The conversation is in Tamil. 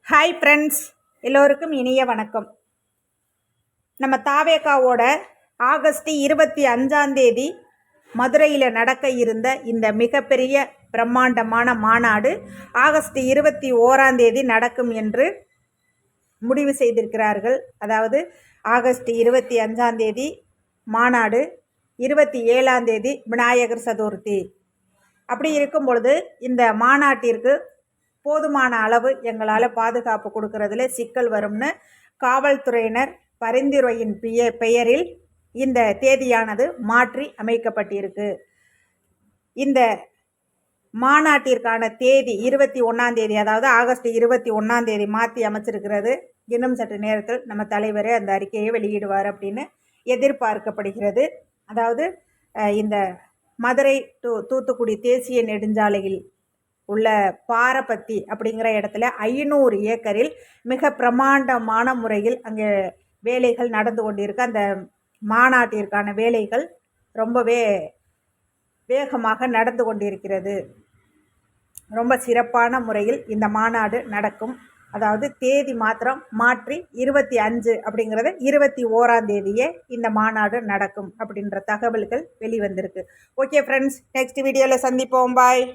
ஹாய் ஃப்ரெண்ட்ஸ், எல்லோருக்கும் இனிய வணக்கம். நம்ம தாவேகாவோட ஆகஸ்ட் 25 மதுரையில் நடக்க இருந்த இந்த மிகப்பெரிய பிரம்மாண்டமான மாநாடு ஆகஸ்ட் 21 நடக்கும் என்று முடிவு செய்திருக்கிறார்கள். அதாவது ஆகஸ்ட் 25 மாநாடு, 27 விநாயகர் சதுர்த்தி. அப்படி இருக்கும் பொழுது இந்த மாநாட்டிற்கு போதுமான அளவு எங்களால் பாதுகாப்பு கொடுக்கறதுல சிக்கல் வரும்னு காவல்துறையினர் பரிந்துரையின் பெயரில் இந்த தேதியானது மாற்றி அமைக்கப்பட்டிருக்கு. இந்த மாநாட்டிற்கான தேதி 21 அதாவது ஆகஸ்ட் 21 மாற்றி அமைச்சிருக்கிறது. இன்னும் சற்று நேரத்தில் நம்ம தலைவர் அந்த அறிக்கையை வெளியிடுவார் அப்படின்னு எதிர்பார்க்கப்படுகிறது. அதாவது இந்த மதுரை டு தூத்துக்குடி தேசிய நெடுஞ்சாலையில் உள்ள பாரபத்தி அப்படிங்கிற இடத்துல 500 ஏக்கரில் மிக பிரமாண்டமான முறையில் அங்கே வேலைகள் நடந்து கொண்டிருக்கு. அந்த மாநாட்டிற்கான வேலைகள் ரொம்பவே வேகமாக நடந்து கொண்டிருக்கிறது. ரொம்ப சிறப்பான முறையில் இந்த மாநாடு நடக்கும். அதாவது தேதி மாத்திரம் மாற்றி 25 அப்படிங்கிறத 21 இந்த மாநாடு நடக்கும் அப்படின்ற தகவல்கள் வெளிவந்திருக்கு. ஓகே ஃப்ரெண்ட்ஸ், நெக்ஸ்ட் வீடியோவில் சந்திப்போம். பாய்.